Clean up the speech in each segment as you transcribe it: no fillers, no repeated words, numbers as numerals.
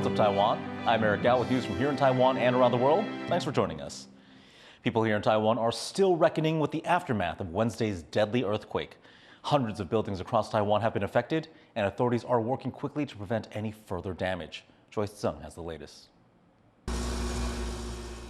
What's up, Taiwan? I'm Eric Gao with news from here in Taiwan and around the world. Thanks for joining us. People here in Taiwan are still reckoning with the aftermath of Wednesday's deadly earthquake. Hundreds of buildings across Taiwan have been affected, and authorities are working quickly to prevent any further damage. Joyce Tseng has the latest.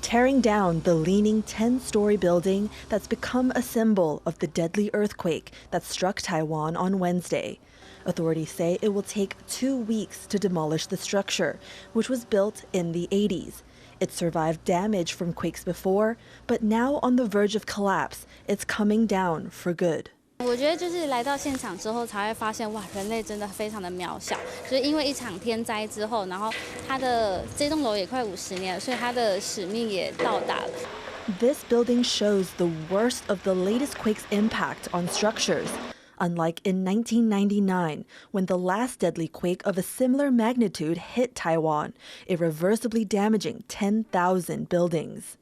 Tearing down the leaning 10-story building that's become a symbol of the deadly earthquake that struck Taiwan on Wednesday. Authorities say it will take 2 weeks to demolish the structure, which was built in the 80s. It survived damage from quakes before, but now on the verge of collapse, it's coming down for good. 我觉得就是来到现场之后才会发现，哇，人类真的非常的渺小。就是因为一场天灾之后，然后这栋楼也快50年了，所以它的使命也到达了。This building shows the worst of the latest quake's impact on structures. Unlike in 1999, when the last deadly quake of a similar magnitude hit Taiwan, irreversibly damaging 10,000 buildings.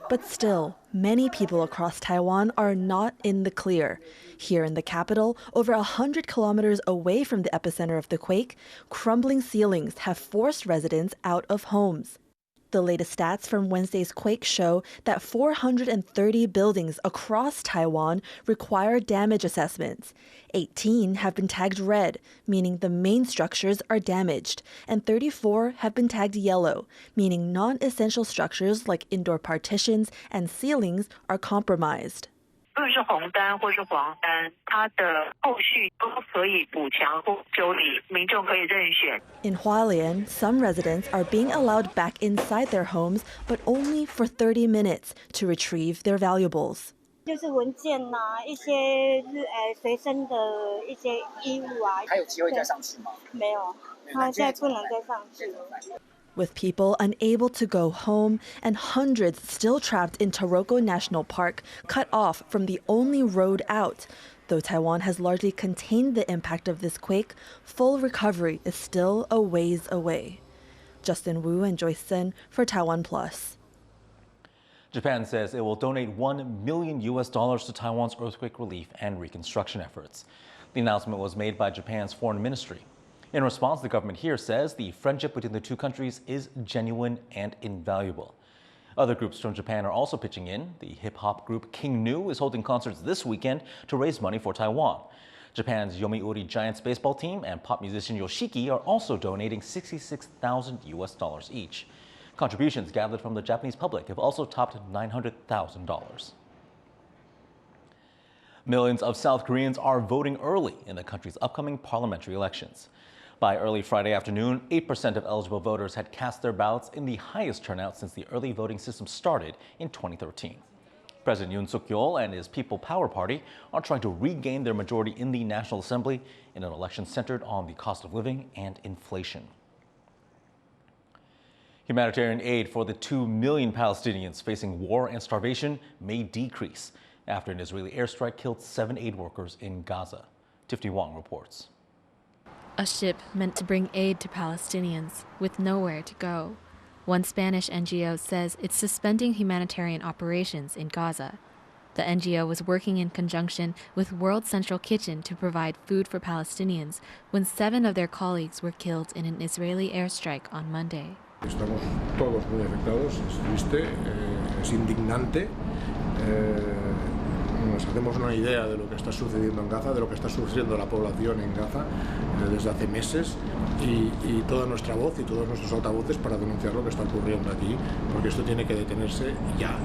But still, many people across Taiwan are not in the clear. Here in the capital, over 100 kilometers away from the epicenter of the quake, crumbling ceilings have forced residents out of homes. The latest stats from Wednesday's quake show that 430 buildings across Taiwan require damage assessments. 18 have been tagged red, meaning the main structures are damaged, and 34 have been tagged yellow, meaning non-essential structures like indoor partitions and ceilings are compromised. 不论是红单或是黄单，它的后续都可以补强或修理，民众可以任选。 In Hualien, some residents are being allowed back inside their homes, but only for 30 minutes to retrieve their valuables. 就是文件呐，一些随身的一些衣物啊。还有机会再上去吗？没有，他现在不能再上去了。 With people unable to go home and hundreds still trapped in Taroko National Park, cut off from the only road out. Though Taiwan has largely contained the impact of this quake, full recovery is still a ways away. Justin Wu and Joyce Sen for TaiwanPlus. Japan says it will donate $1 million to Taiwan's earthquake relief and reconstruction efforts. The announcement was made by Japan's foreign ministry. In response, the government here says the friendship between the two countries is genuine and invaluable. Other groups from Japan are also pitching in. The hip-hop group King Nu is holding concerts this weekend to raise money for Taiwan. Japan's Yomiuri Giants baseball team and pop musician Yoshiki are also donating $66,000 each. Contributions gathered from the Japanese public have also topped $900,000. Millions of South Koreans are voting early in the country's upcoming parliamentary elections. By early Friday afternoon, 8% of eligible voters had cast their ballots in the highest turnout since the early voting system started in 2013. President Yoon Suk-yeol and his People Power Party are trying to regain their majority in the National Assembly in an election centered on the cost of living and inflation. Humanitarian aid for the 2 million Palestinians facing war and starvation may decrease after an Israeli airstrike killed 7 aid workers in Gaza. Tiffany Wong reports. A ship meant to bring aid to Palestinians with nowhere to go. One Spanish NGO says it's suspending humanitarian operations in Gaza. The NGO was working in conjunction with World Central Kitchen to provide food for Palestinians when 7 of their colleagues were killed in an Israeli airstrike on Monday. Estamos todos muy afectados, es triste, es indignante. Nos hacemos una idea de lo que está sucediendo en Gaza, de lo que está sufriendo la población en Gaza desde hace meses y toda nuestra voz y todos nuestros altavoces para denunciar lo que está ocurriendo aquí, porque esto tiene que detenerse ya.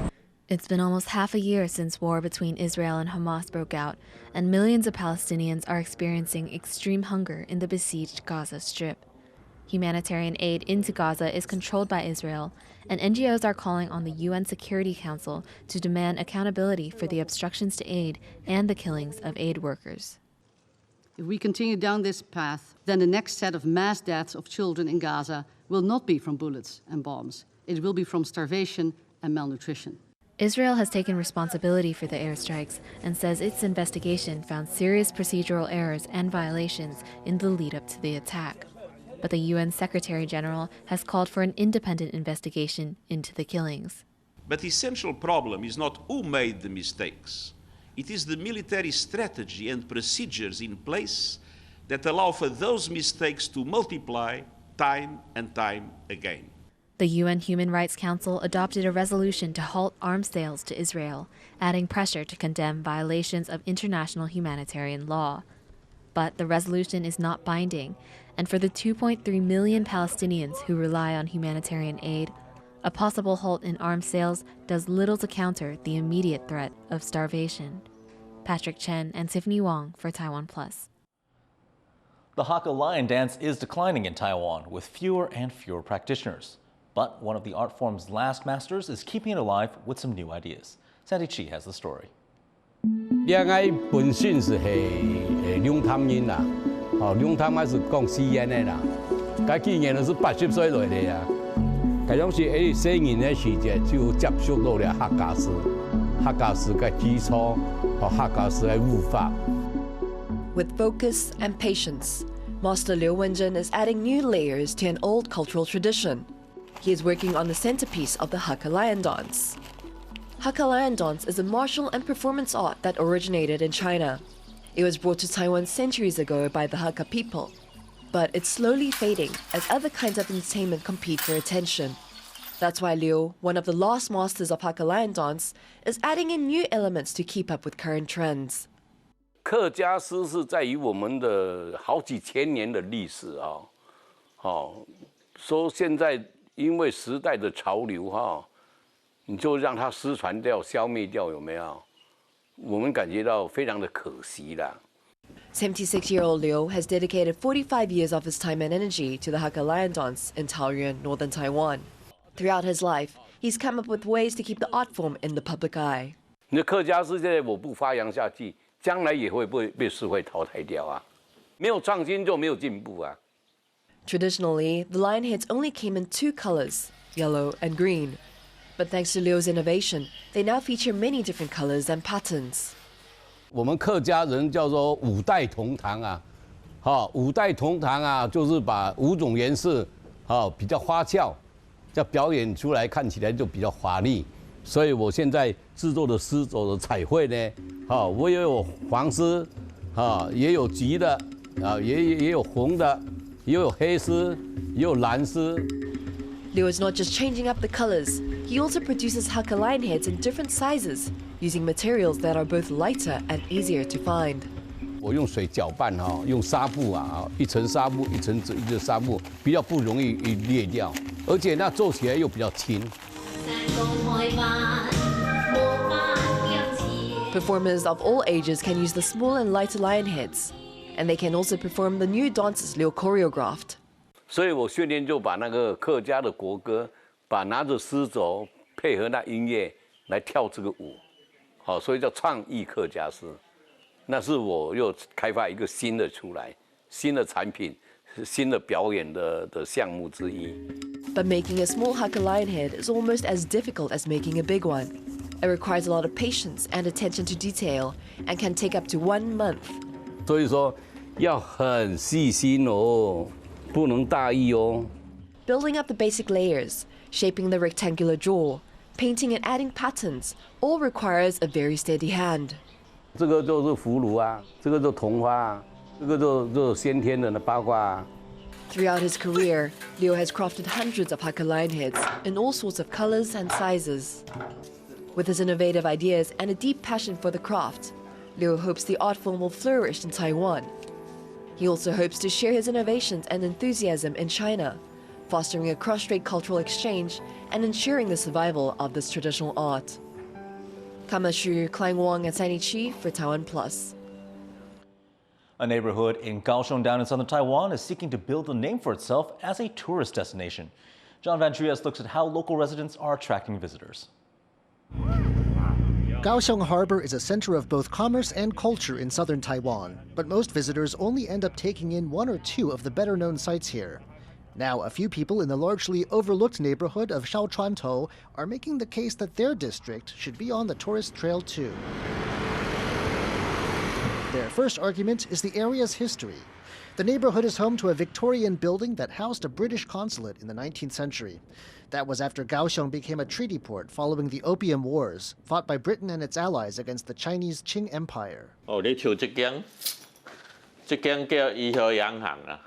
It's been almost half a year since war between Israel and Hamas broke out, and millions of Palestinians are experiencing extreme hunger in the besieged Gaza Strip. Humanitarian aid into Gaza is controlled by Israel, and NGOs are calling on the UN Security Council to demand accountability for the obstructions to aid and the killings of aid workers. If we continue down this path, then the next set of mass deaths of children in Gaza will not be from bullets and bombs. It will be from starvation and malnutrition. Israel has taken responsibility for the airstrikes and says its investigation found serious procedural errors and violations in the lead-up to the attack. But the UN Secretary General has called for an independent investigation into the killings. But the essential problem is not who made the mistakes. It is the military strategy and procedures in place that allow for those mistakes to multiply time and time again. The UN Human Rights Council adopted a resolution to halt arms sales to Israel, adding pressure to condemn violations of international humanitarian law. But the resolution is not binding, and for the 2.3 million Palestinians who rely on humanitarian aid, a possible halt in arms sales does little to counter the immediate threat of starvation. Patrick Chen and Tiffany Wong for TaiwanPlus. The Hakka lion dance is declining in Taiwan, with fewer and fewer practitioners. But one of the art form's last masters is keeping it alive with some new ideas. Sandy Chi has the story. 恋爱本身是两探人啦，两探还是讲私人的啦。佢今年都是80岁来的呀。佢當時4年嘅時間就接觸到了客家詩，客家詩嘅基礎和客家詩嘅語法。 With focus and patience, Master Liu Wenjun is adding new layers to an old cultural tradition. He is working on the centerpiece of the Hakka lion dance. Hakka lion dance is a martial and performance art that originated in China. It was brought to Taiwan centuries ago by the Hakka people. But it's slowly fading as other kinds of entertainment compete for attention. That's why Liu, one of the last masters of Hakka lion dance, is adding in new elements to keep up with current trends. 客家诗是在于我们的好几千年的历史啊，说现在因为时代的潮流你就让它失传掉、消灭掉，有没有？我们感觉到非常的可惜啦。 76-year-old Liu has dedicated 45 years of his time and energy to the Hakka lion dance in Hualien, northern Taiwan. Throughout his life, he's come up with ways to keep the art form in the public eye. 你的客家诗现在我不发扬下去，将来也会被社会淘汰掉啊！没有创新就没有进步啊！ Traditionally, the lion heads only came in 2 colors, yellow and green. But thanks to Liu's innovation, they now feature many different colors and patterns. 我们客家人叫做5代同堂啊，5代同堂啊，就是把5种颜色比较花俏，这表演出来看起来就比较华丽。所以我现在制作的丝绸的彩绘呢，我也有黄丝，也有橘的，也有红的，也有黑丝，也有蓝丝。 Liu is not just changing up the colors, he also produces Hakka lion heads in different sizes, using materials that are both lighter and easier to find. 我用水搅拌用纱布一层纱布一层的纱布，比较不容易裂掉，而且那做起来又比较轻。 Performers of all ages can use the small and lighter lion heads, and they can also perform the new dances Liu choreographed. 所以我训练就把那个客家的国歌，把拿着丝绸配合那音乐来跳这个舞，所以叫创意客家诗。那是我又开发一个新的出来，新的产品，新的表演的项目之一。 But making a small Hakka lion head is almost as difficult as making a big one. It requires a lot of patience and attention to detail, and can take up to 1 month. 所以说要很细心哦。 不能大意哦。 Building up the basic layers, shaping the rectangular jaw, painting and adding patterns, all requires a very steady hand. 这个就是葫芦啊，这个就桐花啊，这个就先天的八卦啊。 Throughout his career, Liu has crafted hundreds of Hakka lion heads in all sorts of colors and sizes. With his innovative ideas and a deep passion for the craft, Liu hopes the art form will flourish in Taiwan. He also hopes to share his innovations and enthusiasm in China, fostering a cross-strait cultural exchange and ensuring the survival of this traditional art. Kamashu, Klein Wong, and Sandy Chi for TaiwanPlus. A neighborhood in Kaohsiung down in southern Taiwan is seeking to build a name for itself as a tourist destination. John Van Trieste looks at how local residents are attracting visitors. Kaohsiung Harbor is a center of both commerce and culture in southern Taiwan, but most visitors only end up taking in 1 or 2 of the better-known sites here. Now, a few people in the largely overlooked neighborhood of Shaochuantou are making the case that their district should be on the tourist trail too. Their first argument is the area's history. The neighborhood is home to a Victorian building that housed a British consulate in the 19th century. That was after Kaohsiung became a treaty port following the Opium Wars, fought by Britain and its allies against the Chinese Qing Empire. 这间叫颐和洋行啦，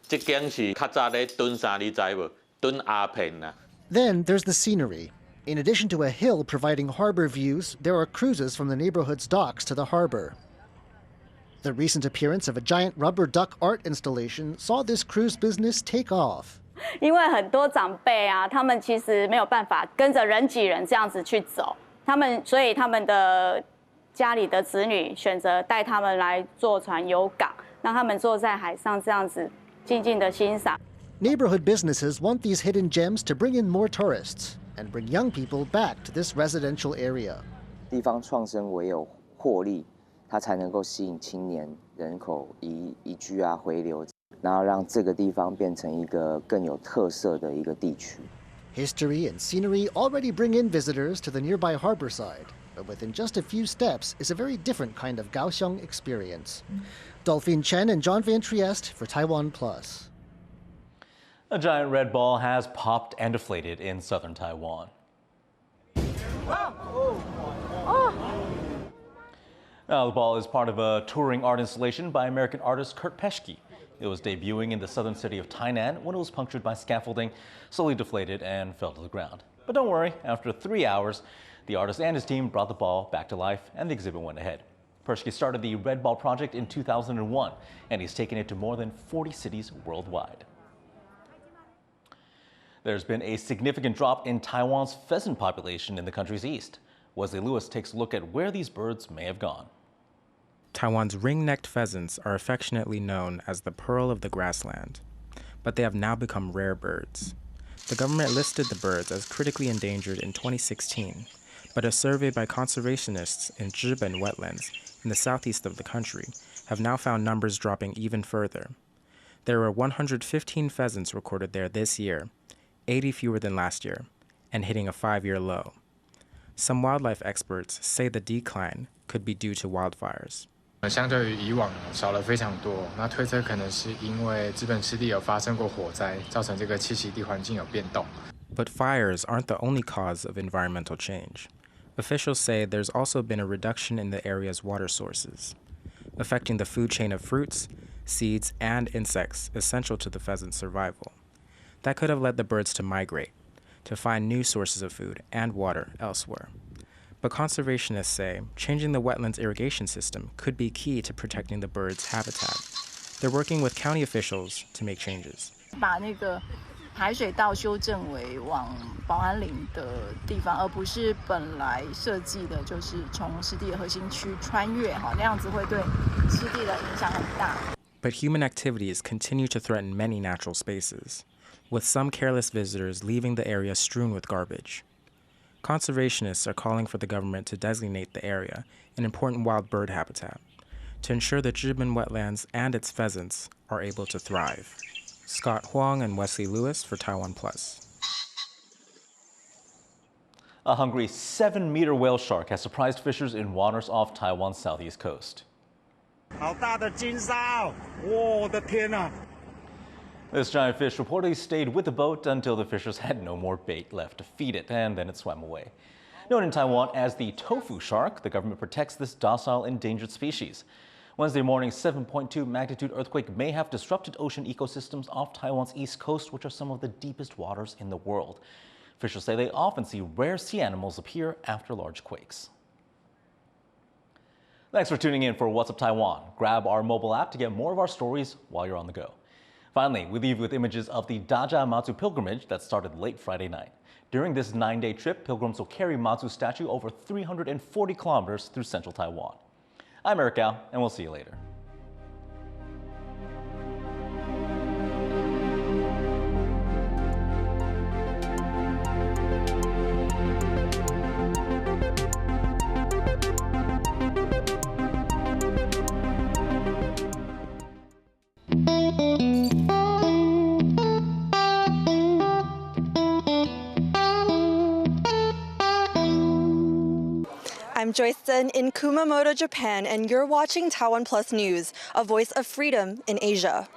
这间是较早咧蹲啥你知无？蹲鸦片啦。Then there's the scenery. In addition to a hill providing harbor views, there are cruises from the neighborhood's docks to the harbor. The recent appearance of a giant rubber duck art installation saw this cruise business take off. 因为很多长辈啊，他们其实没有办法跟着人挤人这样子去走，所以他们的家里的子女选择带他们来坐船游港，让他们坐在海上这样子静静的欣赏。Neighborhood businesses want these hidden gems to bring in more tourists and bring young people back to this residential area. 地方创生唯有获利，它才能够吸引青年人口移居啊回流，然后让这个地方变成一个更有特色的一个地区。History and scenery already bring in visitors to the nearby harbor side, but within just a few steps is a very different kind of Kaohsiung experience. Dolphin Chen and John Van Trieste for TaiwanPlus. A giant red ball has popped and deflated in southern Taiwan. Now, the ball is part of a touring art installation by American artist Kurt Peschke. It was debuting in the southern city of Tainan when it was punctured by scaffolding, slowly deflated, and fell to the ground. But don't worry, after 3 hours, the artist and his team brought the ball back to life, and the exhibit went ahead. Peschke started the Red Ball project in 2001, and he's taken it to more than 40 cities worldwide. There's been a significant drop in Taiwan's pheasant population in the country's east. Wesley Lewis takes a look at where these birds may have gone. Taiwan's ring-necked pheasants are affectionately known as the pearl of the grassland, but they have now become rare birds. The government listed the birds as critically endangered in 2016, but a survey by conservationists in Zhiben wetlands in the southeast of the country have now found numbers dropping even further. There were 115 pheasants recorded there this year, 80 fewer than last year, and hitting a 5-year low. Some wildlife experts say the decline could be due to wildfires. 相对于以往少了非常多，那推测可能是因为资本湿地有发生过火灾，造成这个栖息地环境有变动。But fires aren't the only cause of environmental change. Officials say there's also been a reduction in the area's water sources, affecting the food chain of fruits, seeds, and insects essential to the pheasant's survival. That could have led the birds to migrate, to find new sources of food and water elsewhere. But conservationists say changing the wetlands irrigation system could be key to protecting the birds' habitat. They're working with county officials to make changes. 把那个排水道修正为往保安林的地方，而不是本来设计的就是从湿地的核心区穿越，那样子会对湿地的影响很大。But human activities continue to threaten many natural spaces, with some careless visitors leaving the area strewn with garbage. Conservationists are calling for the government to designate the area an important wild bird habitat to ensure the Zhiben wetlands and its pheasants are able to thrive. Scott Huang and Wesley Lewis for TaiwanPlus. A hungry 7-meter whale shark has surprised fishers in waters off Taiwan's southeast coast. 好大的金鲨！我的天哪！ This giant fish reportedly stayed with the boat until the fishers had no more bait left to feed it, and then it swam away. Known in Taiwan as the tofu shark, the government protects this docile endangered species. Wednesday morning's 7.2 magnitude earthquake may have disrupted ocean ecosystems off Taiwan's east coast, which are some of the deepest waters in the world. Officials say they often see rare sea animals appear after large quakes. Thanks for tuning in for What's Up Taiwan. Grab our mobile app to get more of our stories while you're on the go. Finally, we leave you with images of the Daja Matsu pilgrimage that started late Friday night. During this 9-day trip, pilgrims will carry Matsu's statue over 340 kilometers through central Taiwan. I'm Eric Gao, and we'll see you later. I'm Joyce Zhen in Kumamoto, Japan, and you're watching TaiwanPlus News, a voice of freedom in Asia.